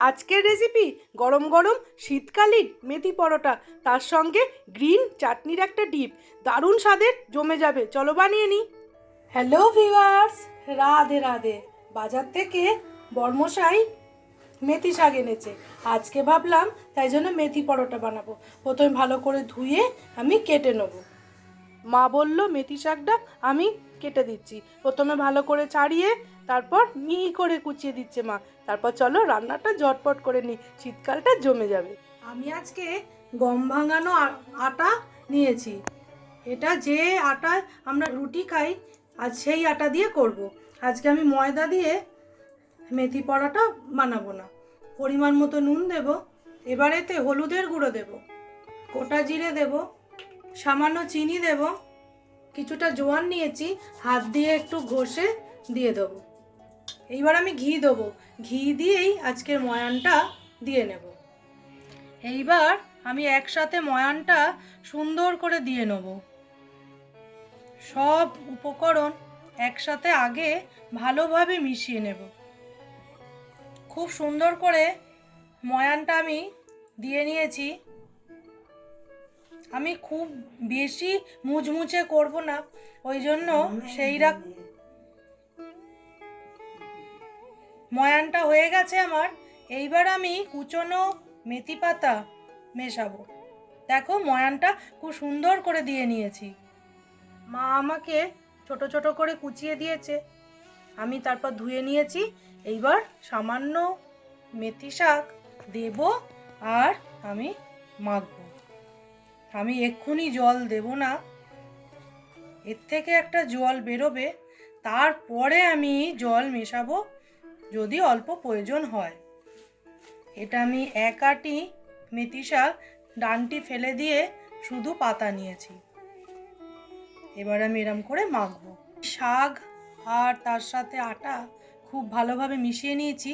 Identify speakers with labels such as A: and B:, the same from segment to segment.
A: আজকের রেসিপি গরম গরম শীতকালীন মেথি পরোটা, তার সঙ্গে গ্রিন চাটনির একটা ডিপ। দারুণ স্বাদের, জমে যাবে। চলো বানিয়ে নিই। Hello viewers, Radhe Radhe. বাজার থেকে বর্মশাই মেথি শাক এনেছে। আজকে ভাবলাম তাই জন্য মেথি পরোটা বানাবো। প্রথমে ভালো করে ধুয়ে আমি কেটে নেব। মা বলল মেথি শাকটা আমি কেটে দিচ্ছি। প্রথমে ভালো করে ছাড়িয়ে তারপর মিহি করে কুচিয়ে দিচ্ছে মা। তারপর চলো রান্নাটা ঝটপট করে নিই, শীতকালটা জমে যাবে। আমি আজকে গম ভাঙানো আটা নিয়েছি। এটা যে আটা আমরা রুটি খাই, আজ সেই আটা দিয়ে করব। আজকে আমি ময়দা দিয়ে মেথি পরোটা বানাবো না। পরিমাণ মতো নুন দেব, এবারেতে হলুদের গুঁড়ো দেব, গোটা জিরে দেব, সামান্য চিনি দেব, কিছুটা জোয়ান নিয়েছি, হাত দিয়ে একটু ঘষে দিয়ে দেবো। এইবার আমি ঘি দেবো। ঘি দিয়েই আজকের ময়ানটা দিয়ে নেব। এইবার আমি একসাথে ময়ানটা সুন্দর করে দিয়ে নেব। সব উপকরণ একসাথে আগে ভালোভাবে মিশিয়ে নেব। খুব সুন্দর করে ময়ানটা আমি দিয়ে নিয়েছি। আমি খুব বেশি মুচমুচে করব না, ওই জন্য ময়ানটা হয়ে গেছে আমার। এইবার আমি কুচনো মেথি পাতা মেশাবো। দেখো ময়ানটা খুব সুন্দর করে দিয়ে নিয়েছি। মা আমাকে ছোট ছোট করে কুচিয়ে দিয়েছে, আমি তারপর ধুয়ে নিয়েছি। এইবার সামান্য মেথি শাক দেব আর আমি মাখবো। আমি এক্ষুনি জল দেব না, এর থেকে একটা জল বেরোবে, তারপরে আমি জল মেশাবো যদি অল্প প্রয়োজন হয়। এটা আমি এক আঁটি মেথি শাক ডানটি ফেলে দিয়ে শুধু পাতা নিয়েছি। এবার আমি এরম করে মাখবো। শাক আর তার সাথে আটা খুব ভালোভাবে মিশিয়ে নিয়েছি।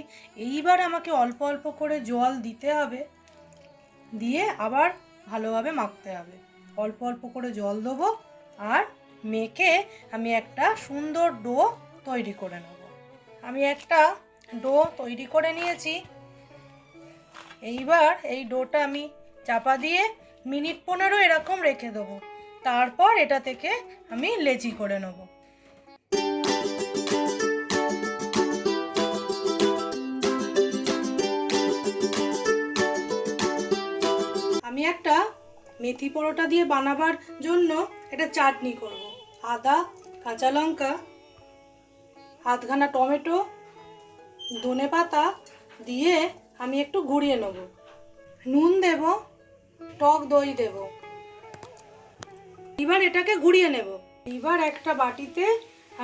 A: এইবার আমাকে অল্প অল্প করে জল দিতে হবে, দিয়ে আবার ভালোভাবে মাখতে হবে। অল্প অল্প করে জল দেবো আর মেখে আমি একটা সুন্দর ডো তৈরি করে নেব। আমি একটা ডো তৈরি করে নিয়েছি। এইবার এই ডোটা আমি চাপা দিয়ে মিনিট 15 এরকম রেখে দেবো। তারপর এটা থেকে আমি লেচি করে নেব। আমি একটা মেথি পরোটা দিয়ে বানাবার জন্য একটা চাটনি করব। আদা, কাঁচা লঙ্কা, আধখানা টমেটো, ধনেপাতা দিয়ে আমি একটু গুঁড়িয়ে নেব। নুন দেব, টক দই দেব। এবার এটাকে গুঁড়িয়ে নেব। এবার একটা বাটিতে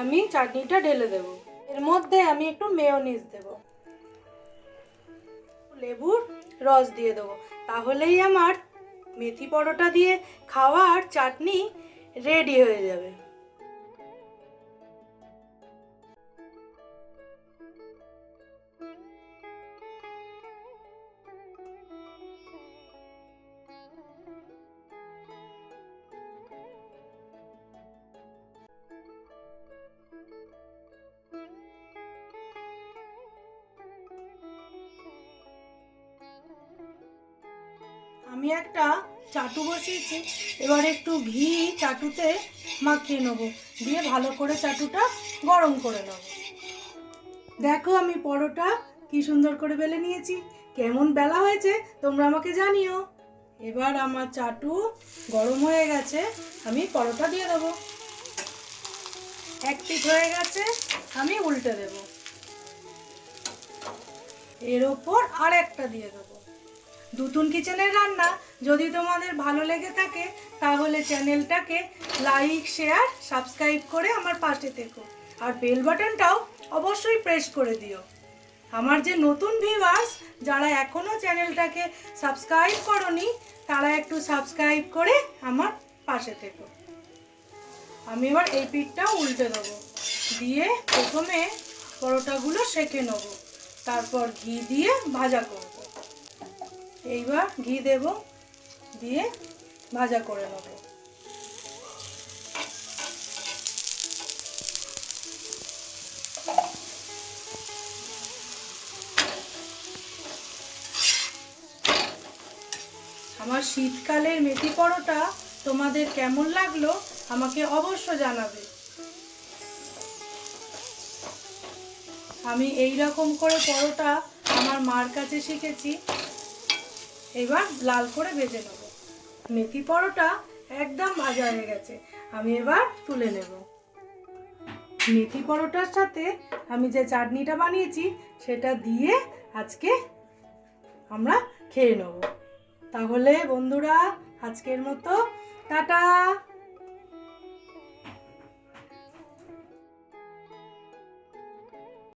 A: আমি চাটনিটা ঢেলে দেব। এর মধ্যে আমি একটু মেয়োনিজ দেব, লেবুর রস দিয়ে দেবো। তাহলেই আমার মেথি পরোটা দিয়ে খাওয়ার চাটনি রেডি হয়ে যাবে। আমি একটা চাটু বসিয়েছি, এবার একটু ঘি চাটুতে মাখিয়ে নেব, দিয়ে ভালো করে চাটুটা গরম করে নেব। দেখো আমি পরোটা কি সুন্দর করে বেলে নিয়েছি। কেমন বেলা হয়েছে তোমরা আমাকে জানিও। এবার আমার চাটু গরম হয়ে গেছে, আমি পরোটা দিয়ে দেবো। এক পিঠ হয়ে গেছে, আমি উল্টে দেব। এর ওপর আর একটা দিয়ে দেবো। দুতুন কিচেনের রান্না যদি তোমাদের ভালো লেগে থাকে তাহলে চ্যানেলটাকে লাইক, শেয়ার, সাবস্ক্রাইব করে আমার পাশে থেকো। আর বেল বাটনটাও অবশ্যই প্রেস করে দিও। আমার যে নতুন ভিউয়ার্স যারা এখনও চ্যানেলটাকে সাবস্ক্রাইব করোনি, তারা একটু সাবস্ক্রাইব করে আমার পাশে থেকো। আমি এবার এই পিঠটাও উল্টে দেবো, দিয়ে প্রথমে পরোটাগুলো সেঁকে নেব, তারপর ঘি দিয়ে ভাজা করব। এইবার ঘি দেব, দিয়ে ভাজা করে নেব। আমার শীতকালের মেথি পরোটা তোমাদের কেমন লাগলো আমাকে অবশ্য জানাবে। আমি এই রকম করে পরোটা আমার মার কাছে শিখেছি। এবার লাল করে ভেজে নেব। মেথি পরোটা একদম ভাজা হয়ে গেছে, আমি এবার তুলে নেব। মেথি পরোটার সাথে আমি যে চাটনিটা বানিয়েছি সেটা দিয়ে আজকে আমরা খেয়ে নেব। তাহলে বন্ধুরা আজকের মতো টাটা।